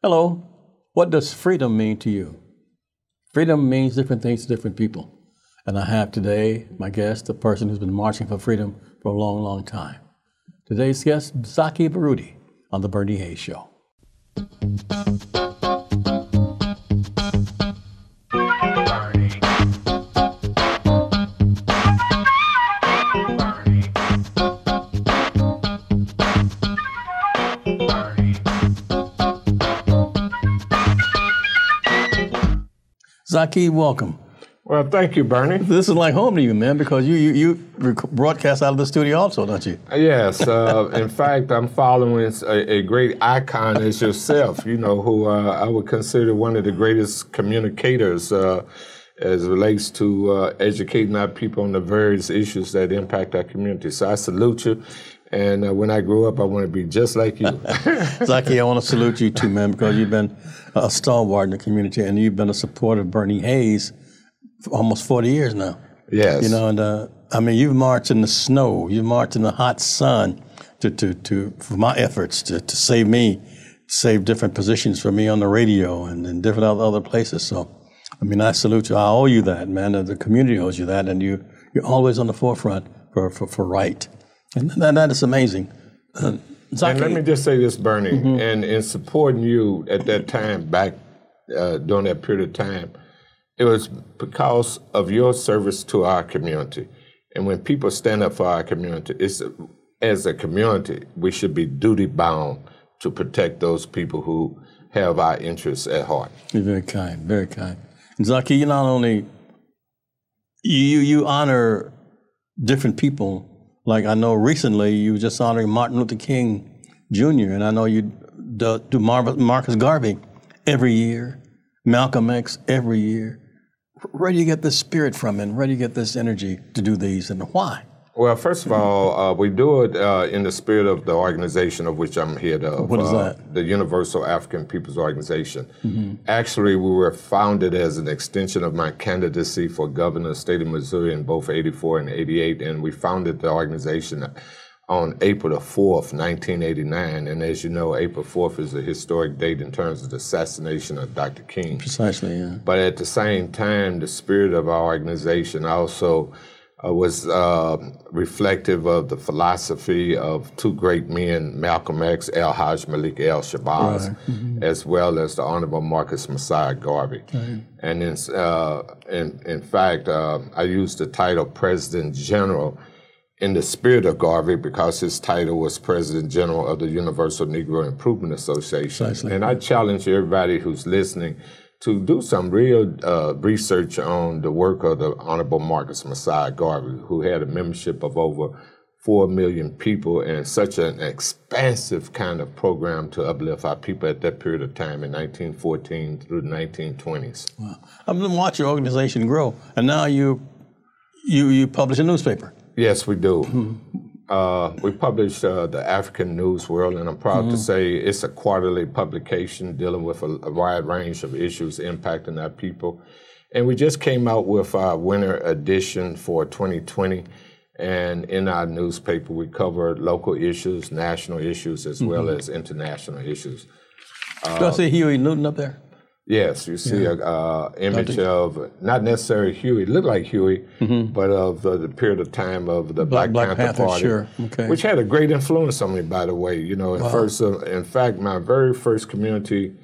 Hello. What does freedom mean to you? Freedom means different things to different people. And I have today my guest, a person who's been marching for freedom for a long, long time. Today's guest, Zaki Baruti, on The Bernie Hayes Show. Zaki, welcome. Well, thank you, Bernie. This is like home to you, man, because you broadcast out of the studio also, don't you? Yes. In fact, I'm following a great icon as yourself, you know, who I would consider one of the greatest communicators as it relates to educating our people on the various issues that impact our community. So I salute you. And when I grow up, I want to be just like you. Zaki, I want to salute you too, man, because you've been a stalwart in the community and you've been a supporter of Bernie Hayes for almost 40 years now. Yes. You know, and I mean, you've marched in the snow, you've marched in the hot sun for my efforts to save me, save different positions for me on the radio and in different other places. So, I mean, I salute you. I owe you that, man. The community owes you that, and you're always on the forefront for right. And that is amazing. And let me just say this, Bernie, and in supporting you at that time, back during that period of time, it was because of your service to our community. And when people stand up for our community, as a community, we should be duty-bound to protect those people who have our interests at heart. You're very kind, very kind. And Zaki, you not only, you honor different people. Like I know recently you were just honoring Martin Luther King Jr., and I know you do Marcus Garvey every year, Malcolm X every year. Where do you get this spirit from, and where do you get this energy to do these, and why? Well, first of all, we do it in the spirit of the organization of which I'm head of. What is that? The Universal African People's Organization. Actually, we were founded as an extension of my candidacy for governor of the state of Missouri in both 84 and 88, and we founded the organization on April the 4th, 1989. And as you know, April 4th is a historic date in terms of the assassination of Dr. King. Precisely, yeah. But at the same time, the spirit of our organization also was reflective of the philosophy of two great men, Malcolm X, Al-Haj Malik El-Shabazz, as well as the Honorable Marcus Messiah Garvey. And in fact, I used the title President General in the spirit of Garvey because his title was President General of the Universal Negro Improvement Association. Precisely. And I challenge everybody who's listening to do some real research on the work of the Honorable Marcus Messiah Garvey, who had a membership of over 4 million people and such an expansive kind of program to uplift our people at that period of time in 1914 through the 1920s. Wow. I've been watching your organization grow, and now you publish a newspaper. Yes, we do. We publish the African News World, and I'm proud to say it's a quarterly publication dealing with a wide range of issues impacting our people. And we just came out with our winter edition for 2020. And in our newspaper, we cover local issues, national issues, as well as international issues. Do I see Huey Newton up there? Yes, you see an image of, not necessarily Huey, looked like Huey, but of the period of time of the Black Panther Party, sure. Okay. which had a great influence on me, by the way. You know, in fact, my very first community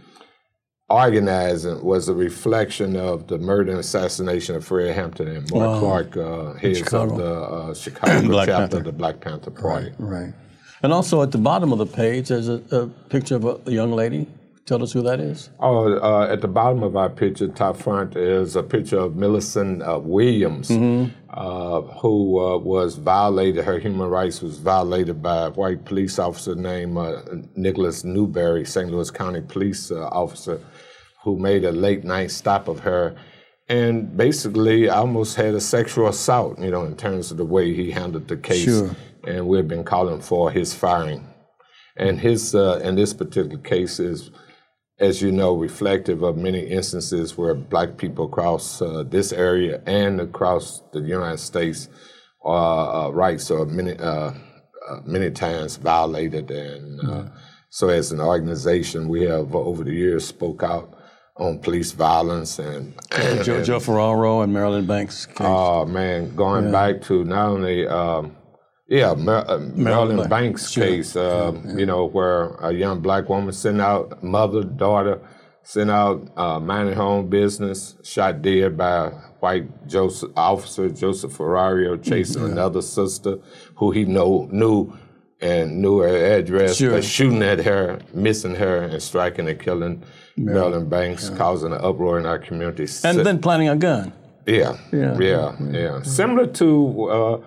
organizing was a reflection of the murder and assassination of Fred Hampton and Mark Clark, heads of the Chicago chapter of the Black Panther Party. Right. And also at the bottom of the page, there's a picture of a young lady. Tell us who that is. At the bottom of our picture, top front, is a picture of Millicent Williams, who was violated, her human rights was violated by a white police officer named Nicholas Newberry, St. Louis County police officer, who made a late night stop of her and basically almost had a sexual assault, you know, in terms of the way he handled the case. Sure. And we've been calling for his firing. And his, in this particular case is, as you know, reflective of many instances where Black people across this area and across the United States rights are many times violated, and So as an organization, we have over the years spoke out on police violence and Joe Ferraro and Marilyn Banks' case. Oh man, going back to not only Marilyn Banks' case, you know, where a young black woman sent out mother, daughter, sent out minding her own business, shot dead by a white officer, Joseph Ferrario, chasing another sister who he knew her address, but shooting at her, missing her, and striking and killing Marilyn Banks, causing an uproar in our community. And then planting a gun. Yeah. Similar to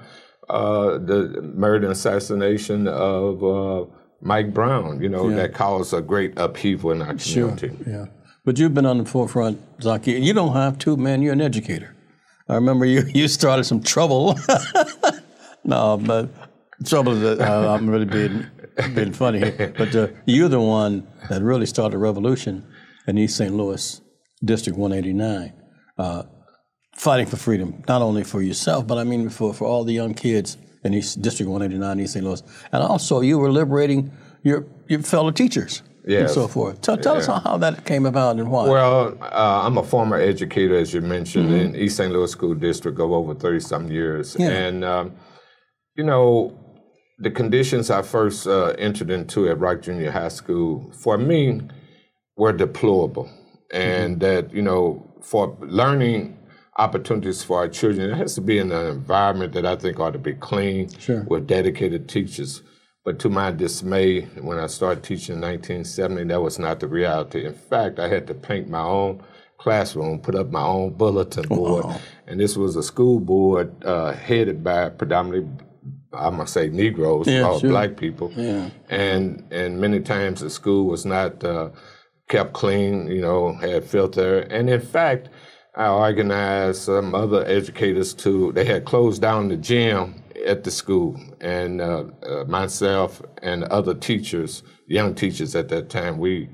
the murder and assassination of Mike Brown, you know, that caused a great upheaval in our community. Yeah. But you've been on the forefront, Zaki. You don't have to, man. You're an educator. I remember you started some trouble. No, but trouble is that I'm really being funny here. But you're the one that really started a revolution in East St. Louis, District 189, fighting for freedom, not only for yourself, but I mean for all the young kids in East District 189, East St. Louis. And also you were liberating your fellow teachers and so forth. Tell us how that came about and why. Well, I'm a former educator, as you mentioned, in East St. Louis School District of over 30-some years. And, you know, the conditions I first entered into at Rock Junior High School, for me, were deplorable. And that, you know, for learning opportunities for our children, it has to be in an environment that I think ought to be clean with dedicated teachers. But to my dismay, when I started teaching in 1970, that was not the reality. In fact, I had to paint my own classroom, put up my own bulletin board. And this was a school board headed by predominantly, I'm gonna say Negroes, all black people. And many times the school was not kept clean, you know, had filter. And in fact, I organized some other educators they had closed down the gym at the school. And myself and other teachers, young teachers at that time, we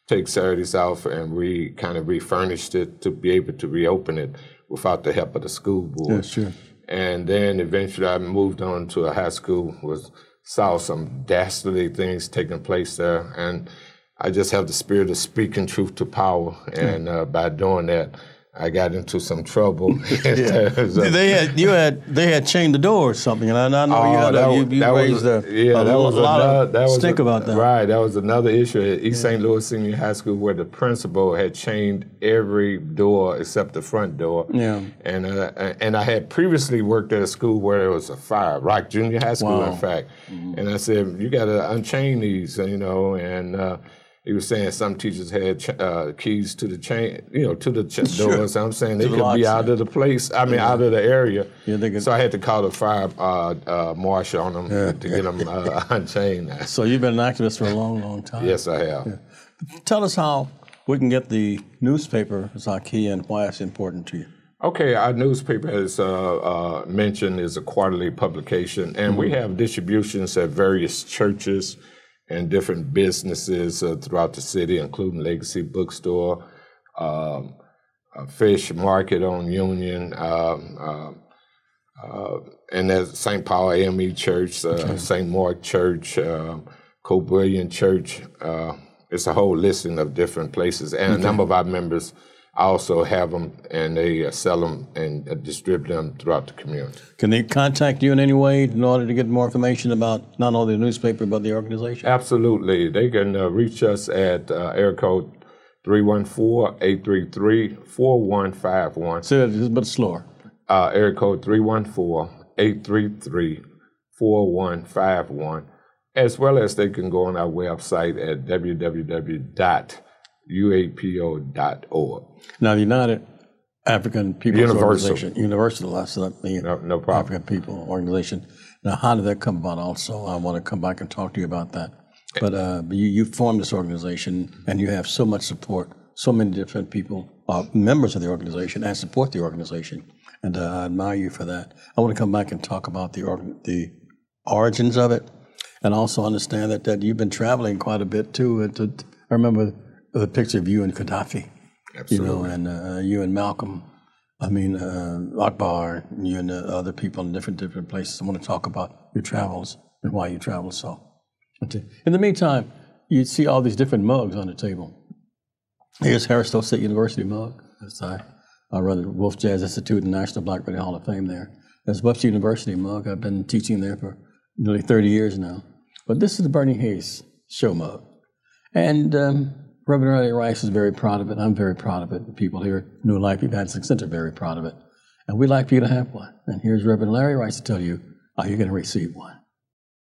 take Saturdays off and we kind of refurnished it to be able to reopen it without the help of the school board. And then eventually I moved on to a high school, saw some dastardly things taking place there. And I just have the spirit of speaking truth to power. And by doing that, I got into some trouble. They had chained the door or something, and I know you raised a lot of stink about that. Right, that was another issue at East St. Louis Senior High School, where the principal had chained every door except the front door. And I had previously worked at a school where there was a fire, Rock Junior High School, in fact. And I said, you got to unchain these, you know, and he was saying some teachers had keys to the chain, you know, to the doors. I'm saying they could be out of the place, out of the area. So I had to call the fire marshal on them to get them unchained. So you've been an activist for a long, long time. Yes, I have. Tell us how we can get the newspaper, Zaki, and why it's important to you. Okay, our newspaper, as mentioned, is a quarterly publication, and we have distributions at various churches and different businesses throughout the city, including Legacy Bookstore, Fish Market on Union, and there's St. Paul AME Church, St. Mark Church, Cobillion Church. It's a whole listing of different places. And a number of our members also have them, and they sell them and distribute them throughout the community. Can they contact you in any way in order to get more information about not only the newspaper but the organization? Absolutely. They can reach us at area code 314-833-4151. Say that just a bit slower. Area code 314-833-4151, as well as they can go on our website at www.uapo.org. Now, the United African People's Organization, Universal, that's no problem. African People Organization. Now, how did that come about also? I want to come back and talk to you about that. But you formed this organization, and you have so much support, so many different people are members of the organization and support the organization, and I admire you for that. I want to come back and talk about the origins of it, and also understand that you've been traveling quite a bit, too. I remember the picture of you and Gaddafi. Absolutely. You know, and you and Malcolm, Akbar, and you and other people in different places. I want to talk about your travels and why you travel so. In the meantime, you'd see all these different mugs on the table. Here's Harris-Stowe State University mug. That's I run the Wolf Jazz Institute and National Black Radio Hall of Fame there. That's Webster University mug. I've been teaching there for nearly 30 years now. But this is the Bernie Hayes show mug. And Reverend Larry Rice is very proud of it. I'm very proud of it. The people here at New Life Evangelistic Center are very proud of it. And we'd like for you to have one. And here's Reverend Larry Rice to tell you how you're going to receive one.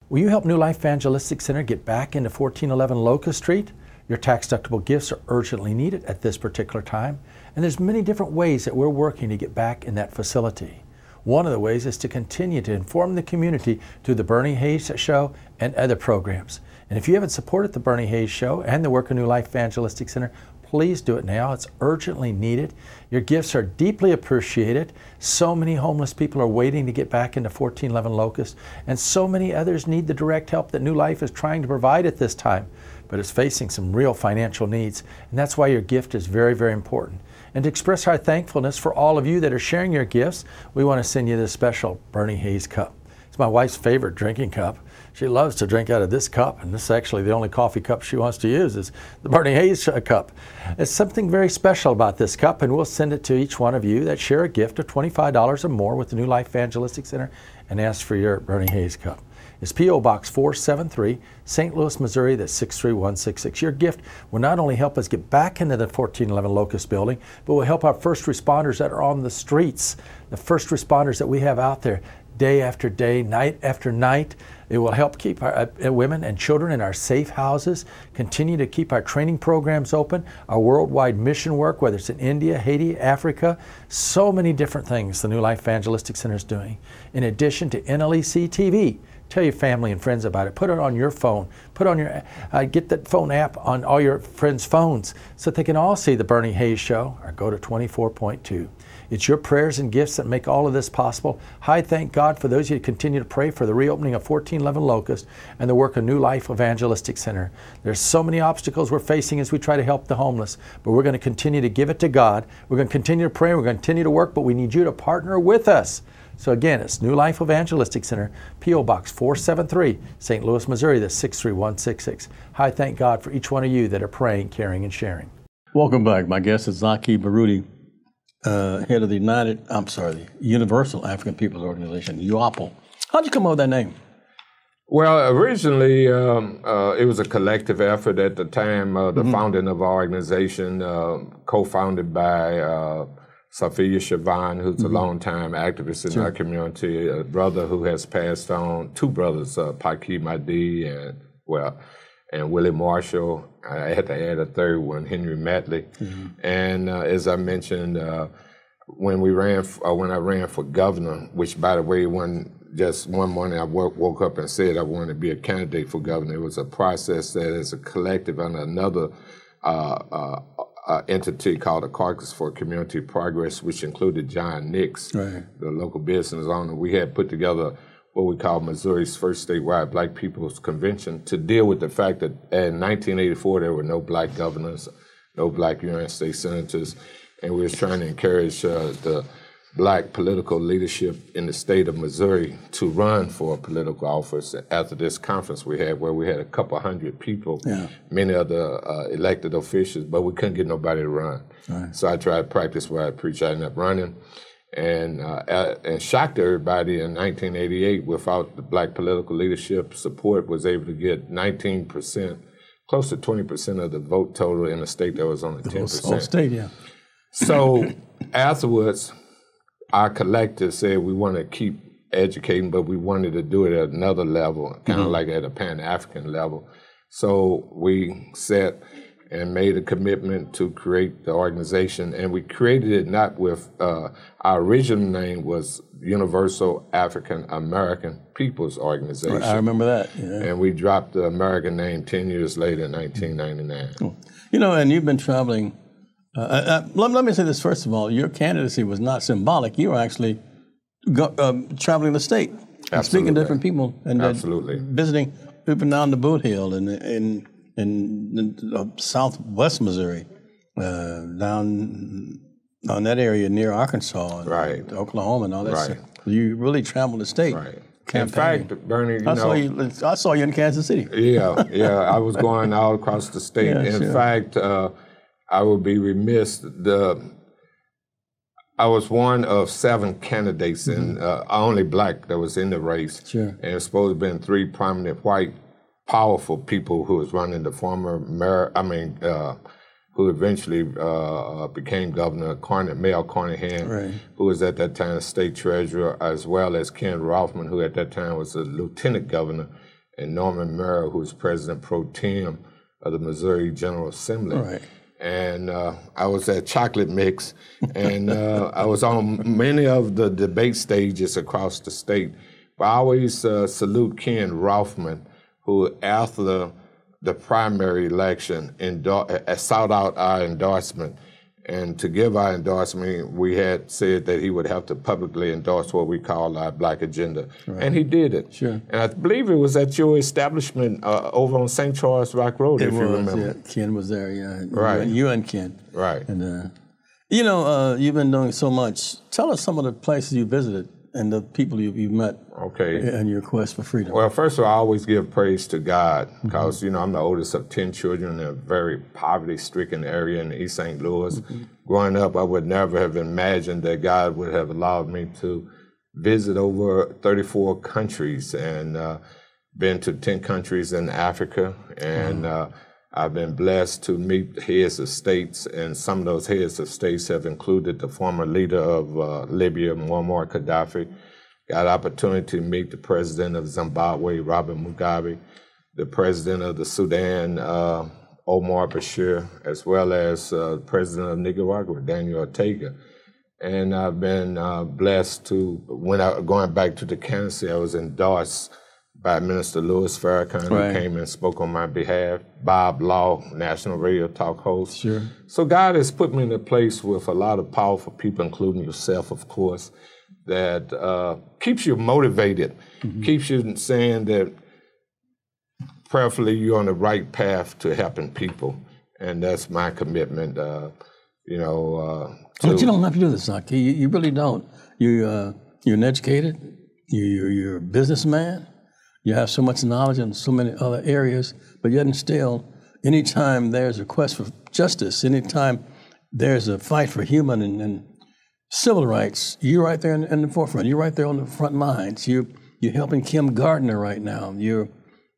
Will you help New Life Evangelistic Center get back into 1411 Locust Street? Your tax-deductible gifts are urgently needed at this particular time, and there's many different ways that we're working to get back in that facility. One of the ways is to continue to inform the community through the Bernie Hayes Show and other programs. And if you haven't supported the Bernie Hayes Show and the work of New Life Evangelistic Center, please do it now. It's urgently needed. Your gifts are deeply appreciated. So many homeless people are waiting to get back into 1411 Locust, and so many others need the direct help that New Life is trying to provide at this time, but is facing some real financial needs, and that's why your gift is very, very important. And to express our thankfulness for all of you that are sharing your gifts, we want to send you this special Bernie Hayes cup. It's my wife's favorite drinking cup. She loves to drink out of this cup, and this is actually the only coffee cup she wants to use is the Bernie Hayes cup. There's something very special about this cup, and we'll send it to each one of you that share a gift of $25 or more with the New Life Evangelistic Center and ask for your Bernie Hayes cup. It's P.O. Box 473, St. Louis, Missouri, that's 63166. Your gift will not only help us get back into the 1411 Locust building, but will help our first responders that are on the streets, the first responders that we have out there day after day, night after night. It will help keep our women and children in our safe houses, continue to keep our training programs open, our worldwide mission work, whether it's in India, Haiti, Africa, so many different things the New Life Evangelistic Center is doing. In addition to NLEC TV, tell your family and friends about it. Put it on your phone. Put on your, get that phone app on all your friends' phones so that they can all see the Bernie Hayes Show or go to 24.2. It's your prayers and gifts that make all of this possible. I thank God for those of you who continue to pray for the reopening of 1411 Locust and the work of New Life Evangelistic Center. There's so many obstacles we're facing as we try to help the homeless, but we're going to continue to give it to God. We're going to continue to pray. We're going to continue to work, but we need you to partner with us. So again, it's New Life Evangelistic Center, P.O. Box 473, St. Louis, Missouri, that's 63166. I thank God for each one of you that are praying, caring, and sharing. Welcome back. My guest is Zaki Baruti, head of the Universal African Peoples Organization, UAPO. How'd you come up with that name? Well, originally, it was a collective effort at the time. The founding of our organization, co-founded by Sophia Siobhan, who's a longtime activist in our community, a brother who has passed on, two brothers, Paiki Madi and Willie Marshall. I had to add a third one, Henry Matley. And as I mentioned, when I ran for governor, which by the way, just one morning I woke up and said I wanted to be a candidate for governor. It was a process that as a collective under another entity called the Caucus for Community Progress, which included John Nix, the local business owner. We had put together what we call Missouri's first statewide Black People's Convention to deal with the fact that in 1984 there were no Black governors, no Black United States senators, and we was trying to encourage the Black political leadership in the state of Missouri to run for a political office. After this conference we had, where we had a couple hundred people, many of the elected officials, but we couldn't get nobody to run. So I tried to practice where I preach. I ended up running, and shocked everybody in 1988. Without the Black political leadership support, was able to get 19%, close to 20% of the vote total in a state that was only 10%. Whole state, So afterwards, our collective said we want to keep educating, but we wanted to do it at another level, kind of like at a Pan-African level. So we set and made a commitment to create the organization, and we created it not with, our original name was Universal African American Peoples Organization. I remember that. And we dropped the American name 10 years later in 1999. Cool. You know, and you've been traveling. Let me say this first of all. Your candidacy was not symbolic. You were actually traveling the state, and speaking to different people, and visiting people down the Boot Hill and in southwest Missouri, down on that area near Arkansas, and Oklahoma, and all that stuff. You really traveled the state. campaign. In fact, Bernie, I saw you in Kansas City. Yeah, I was going all across the state. Yeah, in sure. fact, I would be remiss. I was one of 7 candidates, and only black that was in the race. Sure. And it was supposed to have been 3 prominent white, powerful people who was running the former mayor. Who eventually became governor, Mayor Carnahan, right. who was at that time state treasurer, as well as Ken Rothman, who at that time was a lieutenant governor, and Norman Merrill, who was president pro tem of the Missouri General Assembly. Right. And I was at Chocolate Mix, and I was on many of the debate stages across the state. But I always salute Ken Rothman, who after the primary election sought out our endorsement. And to give our endorsement, we had said that he would have to publicly endorse what we call our Black Agenda. Right. And he did it. Sure. And I believe it was at your establishment over on St. Charles Rock Road, if you remember. Yeah. Ken was there, yeah. Right. You and Ken. Right. And, you've been doing so much. Tell us some of the places you visited and the people you've met in your quest for freedom. Well, first of all, I always give praise to God because, I'm the oldest of 10 children in a very poverty-stricken area in East St. Louis. Growing up, I would never have imagined that God would have allowed me to visit over 34 countries and been to 10 countries in Africa. And I've been blessed to meet heads of states, and some of those heads of states have included the former leader of Libya, Muammar Gaddafi. Got opportunity to meet the president of Zimbabwe, Robert Mugabe, the president of the Sudan, Omar Bashir, as well as president of Nicaragua, Daniel Ortega. And I've been blessed to, going back to the candidacy, I was endorsed by Minister Louis Farrakhan, who came and spoke on my behalf, Bob Law, national radio talk host. Sure. So God has put me in a place with a lot of powerful people, including yourself, of course, that keeps you motivated, keeps you saying that prayerfully you're on the right path to helping people. And that's my commitment, But you don't have to do this, Zaki. You really don't. You're an educated, you're a businessman. You have so much knowledge in so many other areas, but yet and still, anytime there's a quest for justice, anytime there's a fight for human and civil rights, you're right there in the forefront. You're right there on the front lines. You're helping Kim Gardner right now. You're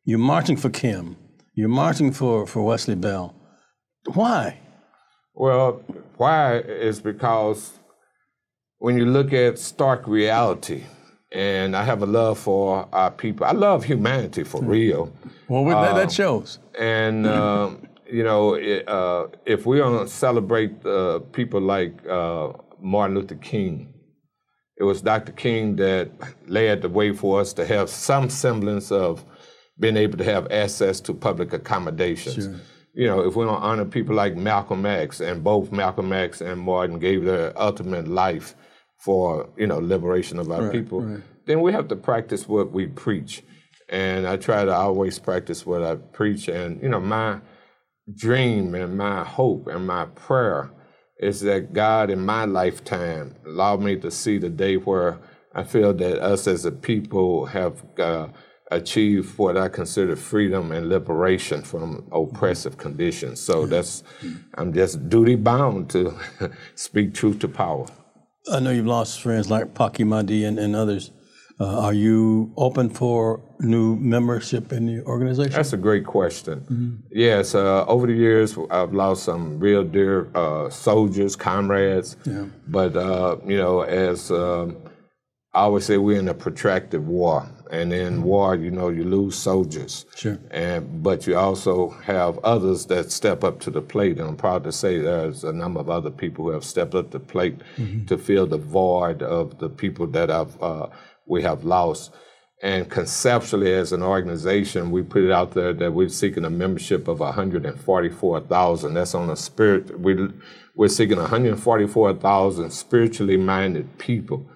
marching for Kim. You're marching for Wesley Bell. Why? Well, why is because when you look at stark reality, and I have a love for our people. I love humanity for real. Well, that shows. And, if we're going to celebrate people like Martin Luther King, it was Dr. King that laid the way for us to have some semblance of being able to have access to public accommodations. Sure. If we don't honor people like Malcolm X, and both Malcolm X and Martin gave their ultimate life for, liberation of our people, then we have to practice what we preach. And I try to always practice what I preach. And, my dream and my hope and my prayer is that God in my lifetime allowed me to see the day where I feel that us as a people have achieved what I consider freedom and liberation from oppressive conditions. So I'm just duty bound to speak truth to power. I know you've lost friends like Paki Madi and others. Are you open for new membership in the organization? That's a great question. Yes, over the years, I've lost some real dear soldiers, comrades. Yeah. But, as I always say, we're in a protracted war. And in war, you lose soldiers. Sure. But you also have others that step up to the plate. And I'm proud to say there's a number of other people who have stepped up to the plate to fill the void of the people that we have lost. And conceptually, as an organization, we put it out there that we're seeking a membership of 144,000. That's on a spirit. We're seeking 144,000 spiritually minded people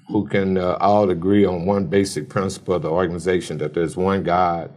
who can all agree on one basic principle of the organization, that there's one God,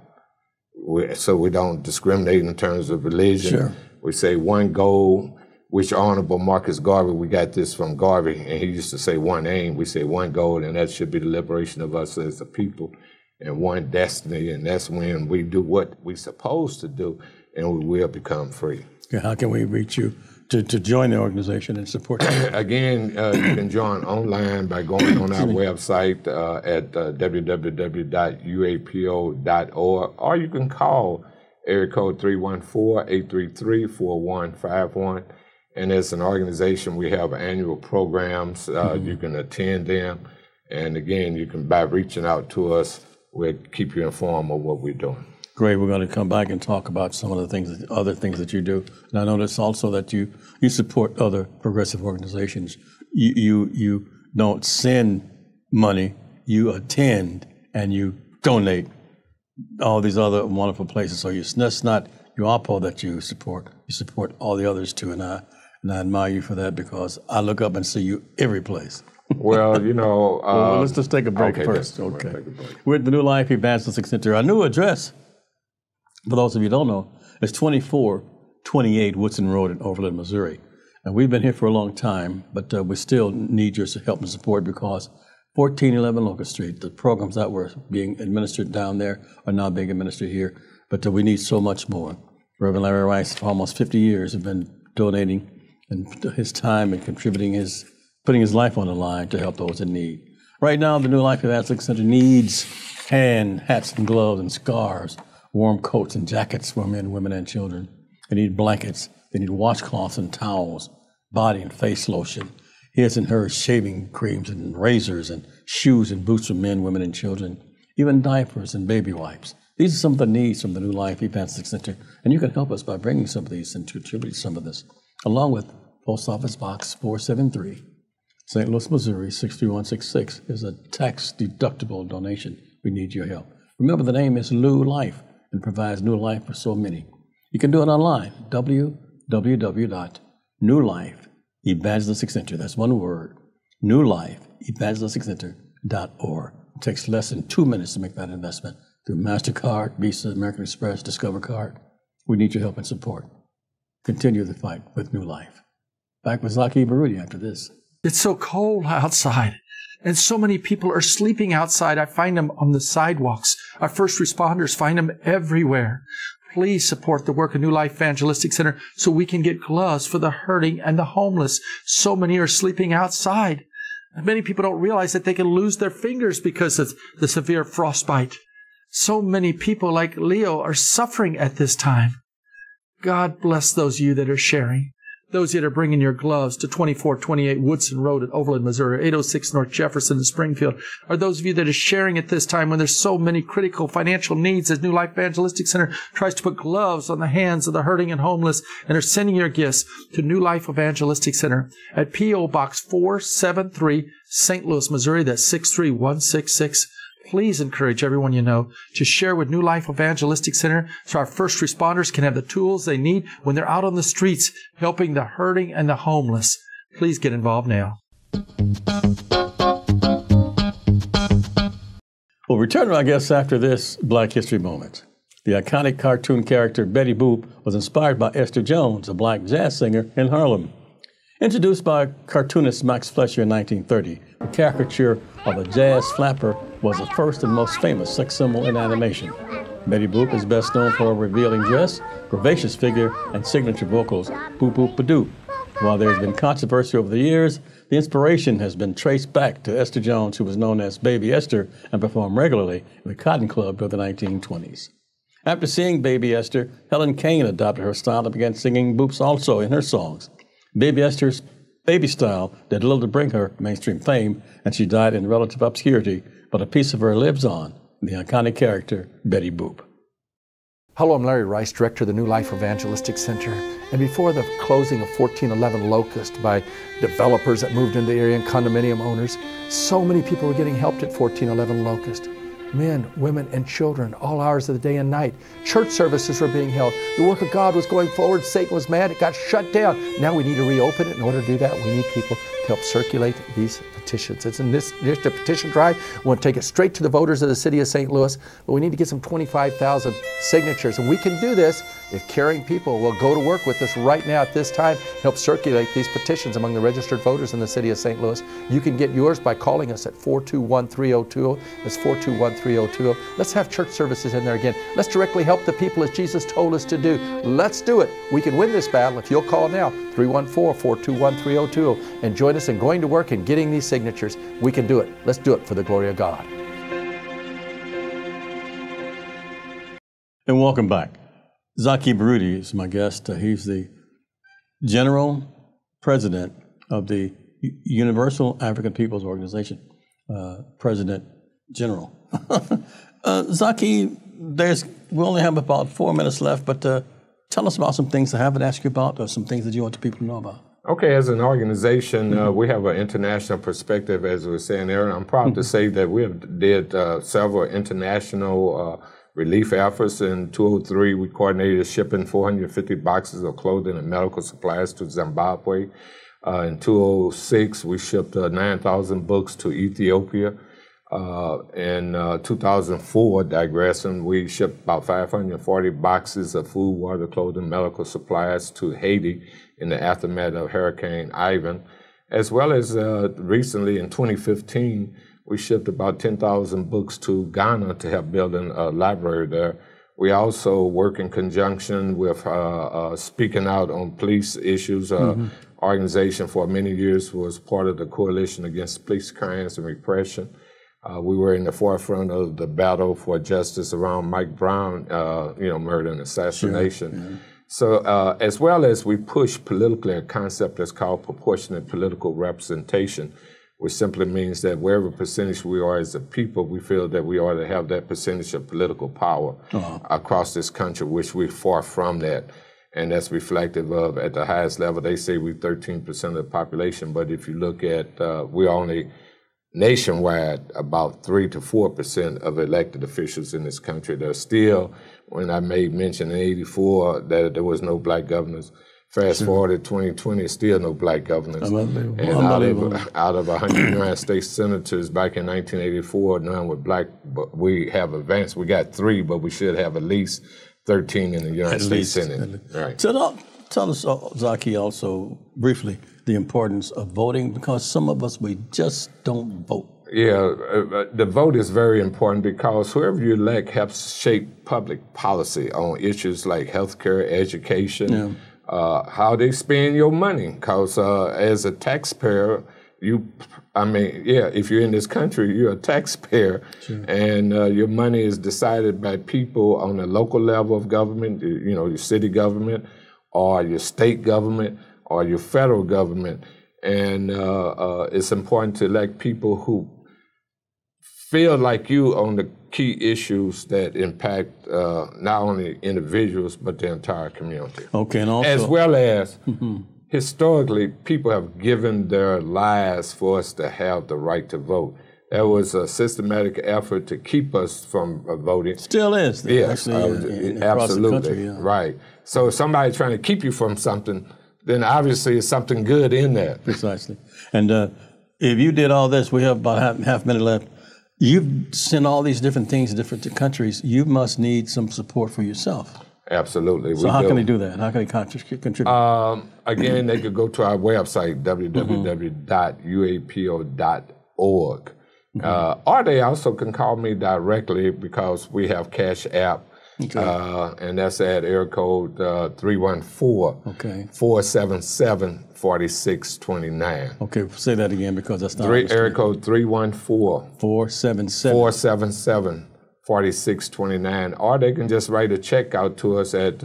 so we don't discriminate in terms of religion. Sure. We say one goal, which Honorable Marcus Garvey, we got this from Garvey, and he used to say one aim, we say one goal, and that should be the liberation of us as a people, and one destiny, and that's when we do what we're supposed to do, and we will become free. Okay, how can we reach you to join the organization and support you? Again, you can join online by going on our website at www.uapo.org, or you can call area code 314-833-4151. And as an organization, we have annual programs. You can attend them. And again, you can, by reaching out to us, we'll keep you informed of what we're doing. Great. We're going to come back and talk about some of the things, other things that you do. And I notice also that you support other progressive organizations. You don't send money, you attend and you donate all these other wonderful places. So that's not your APO that you support all the others too. And I admire you for that, because I look up and see you every place. Well, you know. Well, let's just take a break first. Okay. We're at the New Life Evangelistic Center. Our new address, for those of you who don't know, is 2428 Woodson Road in Overland, Missouri. And we've been here for a long time, but we still need your help and support, because 1411 Locust Street, the programs that were being administered down there are now being administered here, but we need so much more. Reverend Larry Rice, for almost 50 years, has been donating and his time and putting his life on the line to help those in need. Right now, the New Life Evangelistic Center needs hats and gloves and scarves, warm coats and jackets for men, women, and children. They need blankets. They need washcloths and towels, body and face lotion, his and hers shaving creams and razors, and shoes and boots for men, women, and children, even diapers and baby wipes. These are some of the needs from the New Life Evangelistic Center, and you can help us by bringing some of these and contributing some of this, along with Post Office Box 473, St. Louis, Missouri 63166 is a tax-deductible donation. We need your help. Remember, the name is New Life and provides new life for so many. You can do it online, www.newlifeevangelistic center. That's one word, newlifeevangelisticcenter.org. It takes less than 2 minutes to make that investment through MasterCard, Visa, American Express, Discover Card. We need your help and support. Continue the fight with New Life. Back with Zaki Baruti after this. It's so cold outside, and so many people are sleeping outside. I find them on the sidewalks. Our first responders find them everywhere. Please support the work of New Life Evangelistic Center so we can get gloves for the hurting and the homeless. So many are sleeping outside. And many people don't realize that they can lose their fingers because of the severe frostbite. So many people like Leo are suffering at this time. God bless those of you that are sharing. Those that are bringing your gloves to 2428 Woodson Road at Overland, Missouri, 806 North Jefferson in Springfield, are those of you that are sharing at this time when there's so many critical financial needs as New Life Evangelistic Center tries to put gloves on the hands of the hurting and homeless, and are sending your gifts to New Life Evangelistic Center at P.O. Box 473, St. Louis, Missouri. That's 63166. Please encourage everyone you know to share with New Life Evangelistic Center so our first responders can have the tools they need when they're out on the streets helping the hurting and the homeless. Please get involved now. We'll return to our guests after this Black History Moment. The iconic cartoon character Betty Boop was inspired by Esther Jones, a black jazz singer in Harlem. Introduced by cartoonist Max Fletcher in 1930, the caricature of a jazz flapper was the first and most famous sex symbol in animation. Betty Boop is best known for her revealing dress, curvaceous figure, and signature vocals, boop boop ba-doop. While there has been controversy over the years, the inspiration has been traced back to Esther Jones, who was known as Baby Esther and performed regularly in the Cotton Club during the 1920s. After seeing Baby Esther, Helen Kane adopted her style and began singing boops also in her songs. Baby Esther's baby style did little to bring her mainstream fame, and she died in relative obscurity, but a piece of her lives on, the iconic character Betty Boop. Hello, I'm Larry Rice, Director of the New Life Evangelistic Center. And before the closing of 1411 Locust by developers that moved into the area and condominium owners, so many people were getting helped at 1411 Locust. Men, women, and children, all hours of the day and night. Church services were being held. The work of God was going forward. Satan was mad. It got shut down. Now we need to reopen it. In order to do that, we need people to help circulate these petitions. It's in this just a petition drive. We want to take it straight to the voters of the city of St. Louis, but we need to get some 25,000 signatures. And we can do this If caring people will go to work with us right now at this time, help circulate these petitions among the registered voters in the city of St. Louis, you can get yours by calling us at 421-3020. That's 421-3020. Let's have church services in there again. Let's directly help the people as Jesus told us to do. Let's do it. We can win this battle if you'll call now, 314-421-3020, and join us in going to work and getting these signatures. We can do it. Let's do it for the glory of God. And welcome back. Zaki Baruti is my guest. He's the General President of the Universal African Peoples Organization, President General. Zaki, we only have about 4 minutes left, but tell us about some things I haven't asked you about, or some things that you want the people to know about. Okay, as an organization, we have an international perspective, as we were saying there. I'm proud to say that we have did several international relief efforts. In 2003, we coordinated shipping 450 boxes of clothing and medical supplies to Zimbabwe. In 2006, we shipped 9,000 books to Ethiopia. In 2004, digressing, we shipped about 540 boxes of food, water, clothing, medical supplies to Haiti in the aftermath of Hurricane Ivan. As well as recently in 2015, we shipped about 10,000 books to Ghana to help build a library there. We also work in conjunction with Speaking Out on Police Issues. Organization for many years was part of the Coalition Against Police Crimes and Repression. We were in the forefront of the battle for justice around Mike Brown, murder and assassination. Sure, yeah. So as well as we push politically a concept that's called proportionate political representation, which simply means that wherever percentage we are as a people, we feel that we ought to have that percentage of political power across this country, which we're far from that. And that's reflective of, at the highest level, they say we're 13% of the population, but if you look at, we're only nationwide about 3 to 4% of elected officials in this country. There's still, when I made mention in '84 that there was no black governors, fast forward to 2020, still no black governors. And out of 100 United States senators back in 1984, none were black, but we have advanced. We got 3, but we should have at least 13 in the United States Senate. Right. So tell us, Zaki, also briefly, the importance of voting, because some of us, we just don't vote. Yeah, the vote is very important because whoever you elect helps shape public policy on issues like healthcare, education, how they spend your money. Because as a taxpayer, if you're in this country, you're a taxpayer, and your money is decided by people on the local level of government, your city government, or your state government, or your federal government. And it's important to elect people who feel like you on the key issues that impact not only individuals, but the entire community. Okay, and also, as well as, historically, people have given their lives for us to have the right to vote. There was a systematic effort to keep us from voting. Still is. Yes, absolutely. The country, right. So if somebody's trying to keep you from something, then obviously it's something good in there. Precisely. And if you did all this, we have about half a minute left. You've sent all these different things to different countries. You must need some support for yourself. Absolutely. So how can they do that? How can they contribute? Again, they could go to our website, www.uapo.org. Or they also can call me directly because we have Cash App. Okay. And that's at area code 314-477-4629. Okay, say that again because that's not area code 314-477-4629. Or they can just write a check out to us at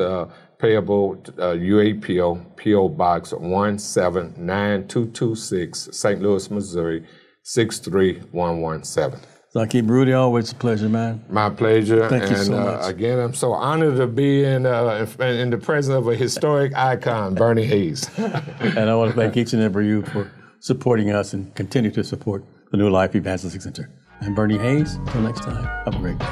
payable UAPO, P.O. Box 1792226, St. Louis, Missouri, 63117. Zaki Baruti, always a pleasure, man. My pleasure. Thank you so much. Again, I'm so honored to be in the presence of a historic icon, Bernie Hayes. And I want to thank each and every you for supporting us and continue to support the New Life Evangelistic Center. And Bernie Hayes, until next time, have a great day.